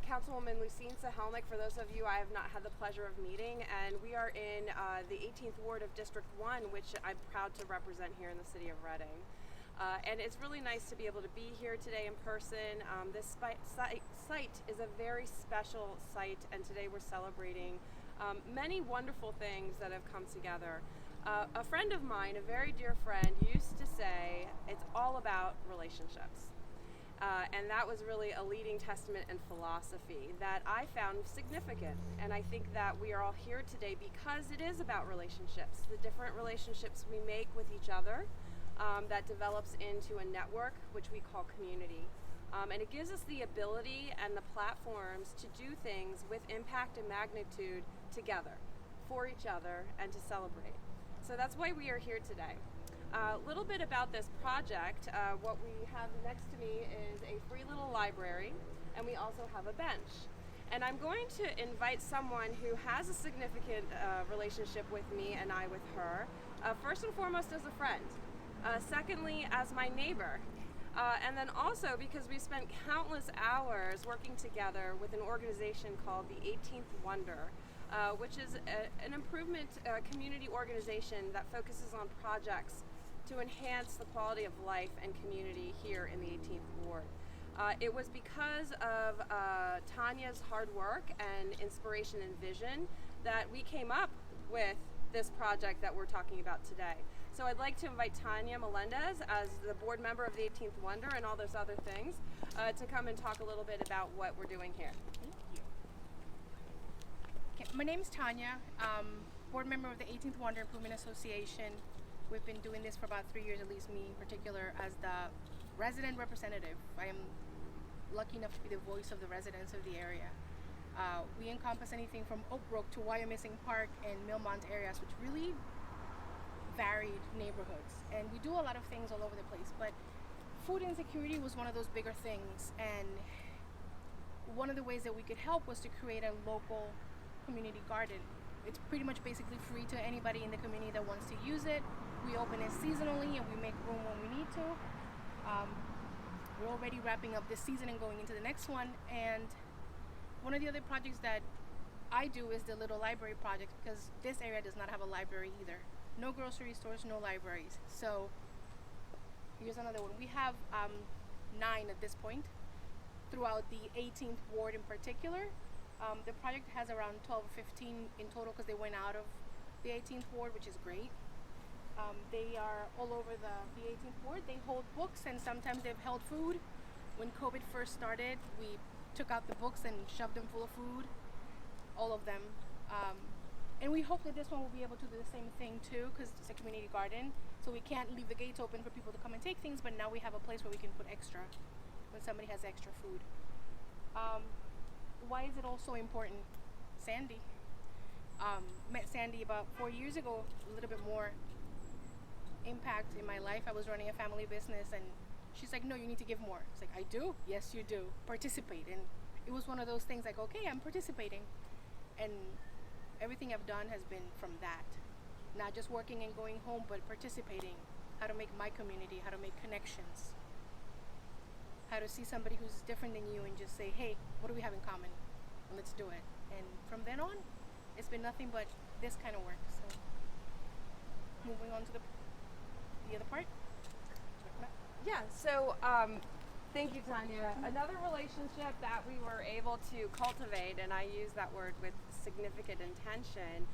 Councilwoman Lucine Sahelnik, for those of you I have not had the pleasure of meeting, and we are in the 18th Ward of District 1, which I'm proud to represent here in the city of Reading. And it's really nice to be able to be here today in person. This site is a very special site, and today we're celebrating many wonderful things that have come together. A friend of mine, a very dear friend, used to say, it's all about relationships. And that was really a leading testament and philosophy that I found significant. And I think that we are all here today because it is about relationships, the different relationships we make with each other that develops into a network, which we call community. And it gives us the ability and the platforms to do things with impact and magnitude together, for each other, and to celebrate. So that's why we are here today. A little bit about this project. What we have next to me is a free little library, and we also have a bench. And I'm going to invite someone who has a significant relationship with me and I with her. First and foremost as a friend. Secondly, as my neighbor. And then also because we spent countless hours working together with an organization called the 18th Wonder, which is an improvement community organization that focuses on projects to enhance the quality of life and community here in the 18th Ward. It was because of Tanya's hard work and inspiration and vision that we came up with this project that we're talking about today. So I'd like to invite Tanya Melendez, as the board member of the 18th Wonder and all those other things, to come and talk a little bit about what we're doing here. Thank you. Okay, my name is Tanya, board member of the 18th Wonder Improvement Association. We've been doing this for about 3 years, at least me in particular, as the resident representative. I am lucky enough to be the voice of the residents of the area. We encompass anything from Oakbrook to Wyomissing Park and Millmont areas, which really varied neighborhoods. And we do a lot of things all over the place, but food insecurity was one of those bigger things. And one of the ways that we could help was to create a local community garden. It's pretty much basically free to anybody in the community that wants to use it. We open it seasonally and we make room when we need to. We're already wrapping up this season and going into the next one. And one of the other projects that I do is the Little Library Project, because this area does not have a library either. No grocery stores, no libraries. So here's another one. We have 9 at this point throughout the 18th Ward in particular. The project has around 12 or 15 in total because they went out of the 18th Ward, which is great. They are all over the 18th Ward. They hold books and sometimes they've held food. When COVID first started, we took out the books and shoved them full of food, all of them. And we hope that this one will be able to do the same thing too, because it's a community garden. So we can't leave the gates open for people to come and take things, but now we have a place where we can put extra when somebody has extra food. Why is it all so important? Sandy. Met Sandy about 4 years ago, a little bit more impact in my life. I was running a family business and she's like, no, you need to give more. It's like, I do? Yes, you do. Participate. And it was one of those things like, okay, I'm participating. And everything I've done has been from that. Not just working and going home, but participating. How to make my community, how to make connections. How to see somebody who's different than you and just say, hey, what do we have in common? And let's do it. And from then on, it's been nothing but this kind of work. So moving on to the other part. Yeah, so thank you, Tanya. Another relationship that we were able to cultivate, and I use that word with significant intention,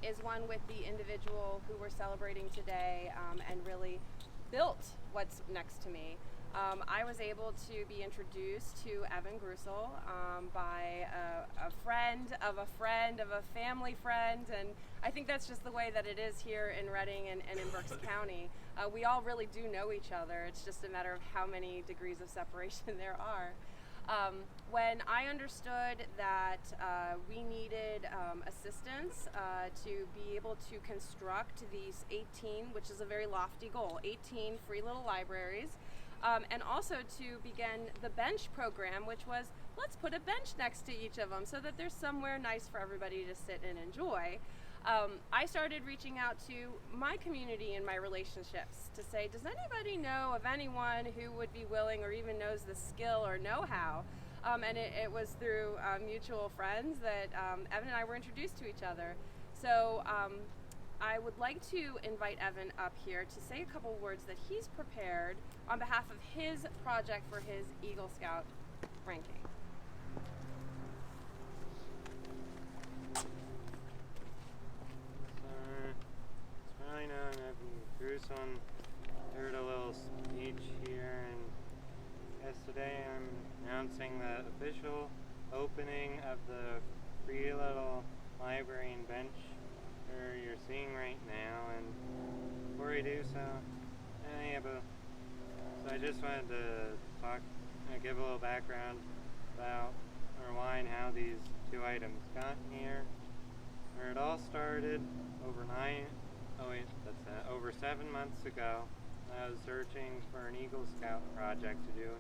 is one with the individual who we're celebrating today and really built what's next to me. I was able to be introduced to Greusel by a friend of a friend of a family friend, and I think that's just the way that it is here in Reading and in Berks County. We all really do know each other. It's just a matter of how many degrees of separation there are. When I understood that we needed assistance to be able to construct these 18, which is a very lofty goal, 18 free little libraries, and also to begin the bench program, which was, let's put a bench next to each of them so that there's somewhere nice for everybody to sit and enjoy. I started reaching out to my community and my relationships to say, does anybody know of anyone who would be willing or even knows the skill or know-how And it was through mutual friends that Evan and I were introduced to each other. So I would like to invite Evan up here to say a couple words that he's prepared on behalf of his project for his Eagle Scout ranking. It's probably known Evan Greusel. Heard a little speech here, and yes, today I'm announcing the official opening of the free little library and bench you're seeing right now. And before we do so, so I just wanted to give a little background about why and how these two items got here. It all started over 7 months ago. I was searching for an Eagle Scout project to do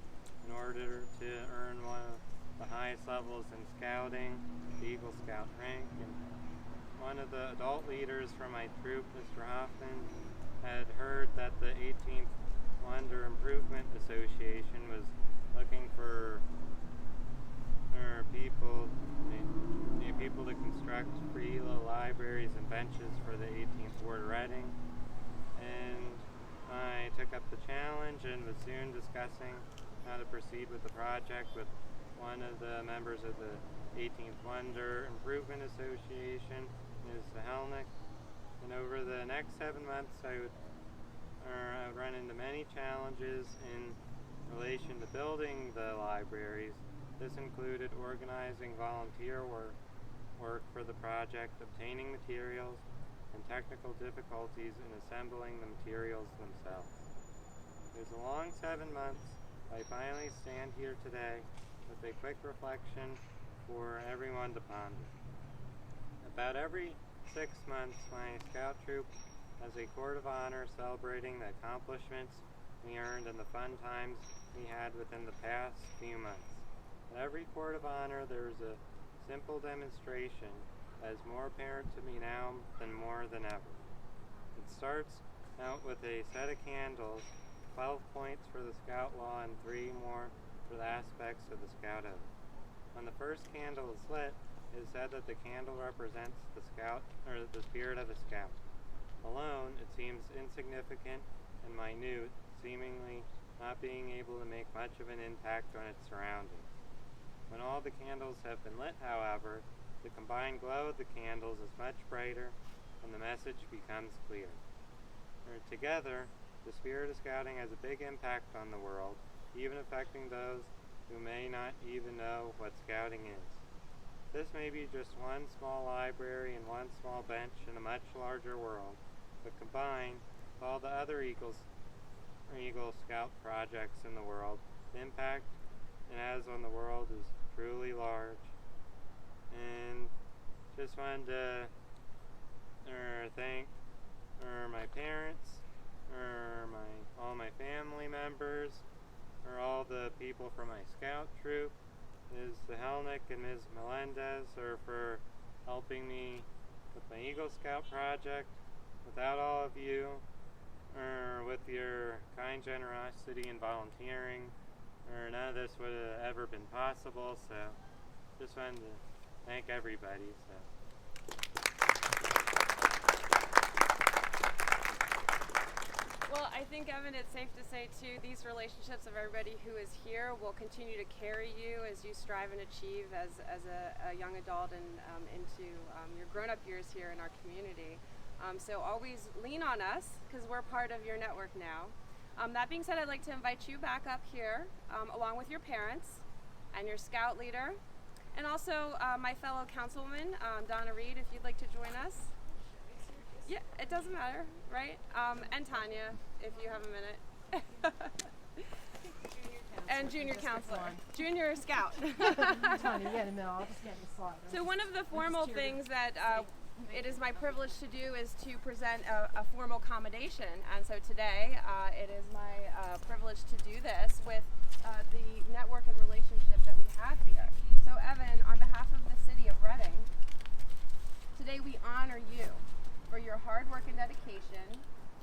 in order to earn one of the highest levels in scouting, the Eagle Scout rank. And one of the adult leaders from my troop, Mr. Hoffman, had heard that the 18th Wonder Improvement Association was looking for people to construct free little libraries and benches for the 18th Ward of Reading. And I took up the challenge and was soon discussing how to proceed with the project with one of the members of the 18th Wonder Improvement Association, Ms. Helnick. And over the next 7 months, I would run into many challenges in relation to building the libraries. This included organizing volunteer work for the project, obtaining materials, and technical difficulties in assembling the materials themselves. It was a long 7 months. I finally stand here today with a quick reflection for everyone to ponder. About every 6 months, my scout troop has a court of honor celebrating the accomplishments we earned and the fun times we had within the past few months. At every court of honor, there is a simple demonstration that is more apparent to me now than more than ever. It starts out with a set of candles, 12 points for the Scout Law and 3 more for the aspects of the Scout Oath. When the first candle is lit, it is said that the candle represents the Scout, or the spirit of a Scout. Alone, it seems insignificant and minute, seemingly not being able to make much of an impact on its surroundings. When all the candles have been lit, however, the combined glow of the candles is much brighter and the message becomes clear. Together, the spirit of scouting has a big impact on the world, even affecting those who may not even know what scouting is. This may be just one small library and one small bench in a much larger world, but combined with all the other Eagle Scout projects in the world, the impact it has on the world is truly large. And just wanted to thank my parents, all my family members, all the people from my scout troop, Ms. Helnick and Ms. Melendez, for helping me with my Eagle Scout project. Without all of you, with your kind generosity and volunteering, none of this would have ever been possible. So just wanted to thank everybody. Well, I think, Evan, it's safe to say, too, these relationships of everybody who is here will continue to carry you as you strive and achieve as a young adult and into your grown-up years here in our community. So always lean on us, because we're part of your network now. That being said, I'd like to invite you back up here, along with your parents and your scout leader, and also my fellow councilwoman, Donna Reed, if you'd like to join us. Yeah, it doesn't matter, right? And Tanya, if you have a minute. And junior counselor. Junior scout. Tanya, yeah, no, I'll just get the slide. So one of the formal things that it is my privilege to do is to present a formal commendation. And so today, it is my privilege to do this with the network and relationship that we have here. So Evan, on behalf of the city of Reading, today we honor you for your hard work and dedication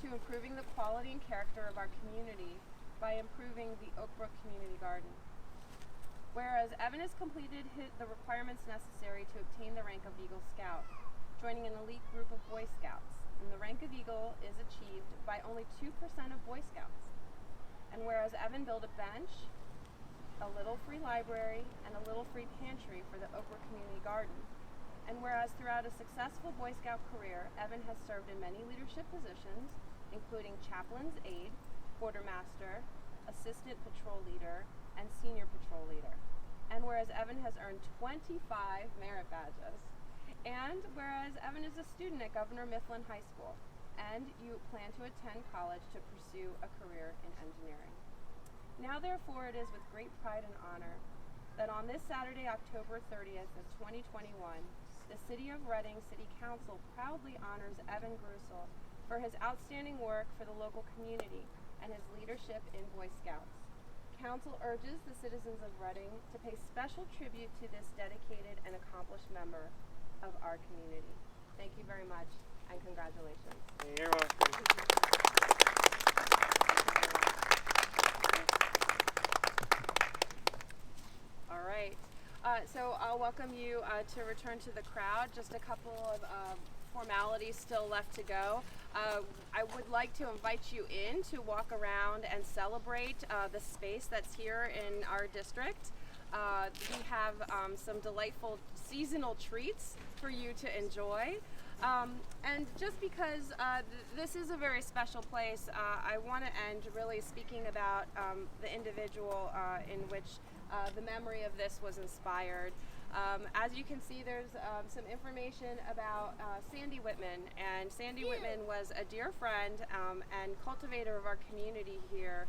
to improving the quality and character of our community by improving the Oakbrook Community Garden. Whereas Evan has completed the requirements necessary to obtain the rank of Eagle Scout, joining an elite group of Boy Scouts. And the rank of Eagle is achieved by only 2% of Boy Scouts. And whereas Evan built a bench, a little free library, and a little free pantry for the Oakbrook Community Garden. And whereas throughout a successful Boy Scout career, Evan has served in many leadership positions, including chaplain's aide, quartermaster, assistant patrol leader, and senior patrol leader. And whereas Evan has earned 25 merit badges. And whereas Evan is a student at Governor Mifflin High School, and you plan to attend college to pursue a career in engineering. Now therefore it is with great pride and honor that on this Saturday, October 30th of 2021, the City of Reading City Council proudly honors Evan Greusel for his outstanding work for the local community and his leadership in Boy Scouts. Council urges the citizens of Reading to pay special tribute to this dedicated and accomplished member of our community. Thank you very much, and congratulations. You're welcome. All right. So I'll welcome you to return to the crowd. Just a couple of formalities still left to go. I would like to invite you in to walk around and celebrate the space that's here in our district. We have some delightful seasonal treats for you to enjoy. And just because this is a very special place, I want to end really speaking about the individual in which the memory of this was inspired. As you can see, there's some information about Sandy Witman, and Sandy Witman was a dear friend and cultivator of our community here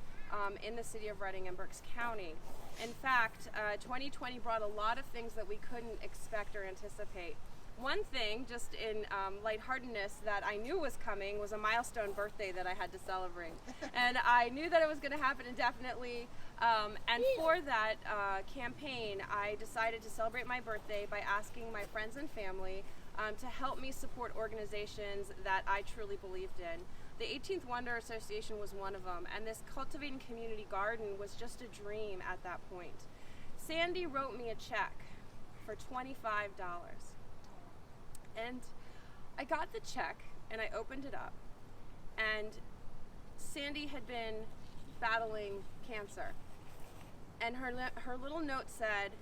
in the city of Reading and Berks County. In fact, 2020 brought a lot of things that we couldn't expect or anticipate. One thing, just in lightheartedness, that I knew was coming was a milestone birthday that I had to celebrate. And I knew that it was going to happen indefinitely. And for that campaign, I decided to celebrate my birthday by asking my friends and family to help me support organizations that I truly believed in. The 18th Wonder Association was one of them, and this Cultivating Community Garden was just a dream at that point. Sandy wrote me a check for $25. And I got the check and I opened it up, and Sandy had been battling cancer. And her little note said,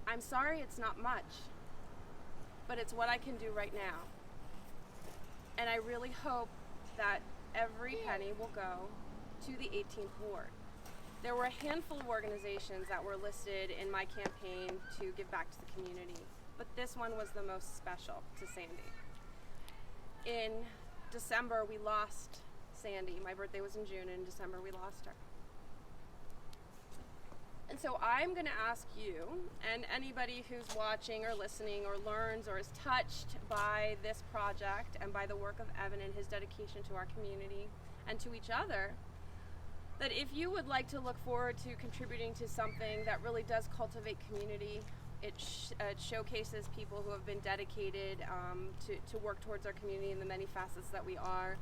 "I'm sorry it's not much, but it's what I can do right now. And I really hope that every penny will go to the 18th Ward." There were a handful of organizations that were listed in my campaign to give back to the community, but this one was the most special to Sandy. In December, we lost Sandy. My birthday was in June, and in December we lost her. And so I'm going to ask you, and anybody who's watching or listening or learns or is touched by this project and by the work of Evan and his dedication to our community and to each other, that if you would like to look forward to contributing to something that really does cultivate community, it showcases people who have been dedicated to work towards our community in the many facets that we are.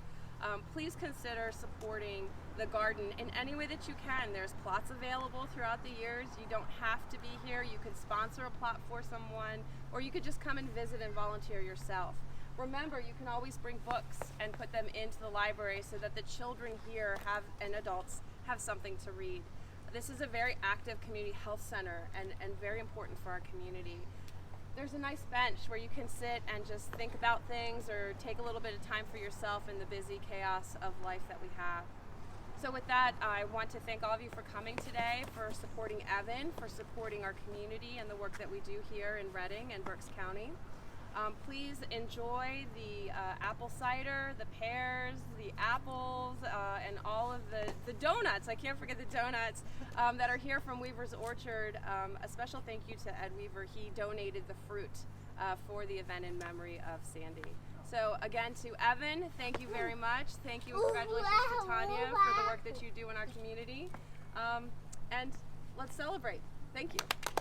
Please consider supporting the garden in any way that you can. There's plots available throughout the years. You don't have to be here. You could sponsor a plot for someone, or you could just come and visit and volunteer yourself. Remember, you can always bring books and put them into the library so that the children here and adults have something to read. This is a very active community health center and very important for our community. There's a nice bench where you can sit and just think about things or take a little bit of time for yourself in the busy chaos of life that we have. So with that, I want to thank all of you for coming today, for supporting Evan, for supporting our community and the work that we do here in Reading and Berks County. Please enjoy the apple cider, the pears, the apples, and all of the donuts. I can't forget the donuts that are here from Weaver's Orchard. A special thank you to Ed Weaver. He donated the fruit for the event in memory of Sandy. So again, to Evan, thank you very much. Thank you and congratulations to Tanya for the work that you do in our community. And let's celebrate. Thank you.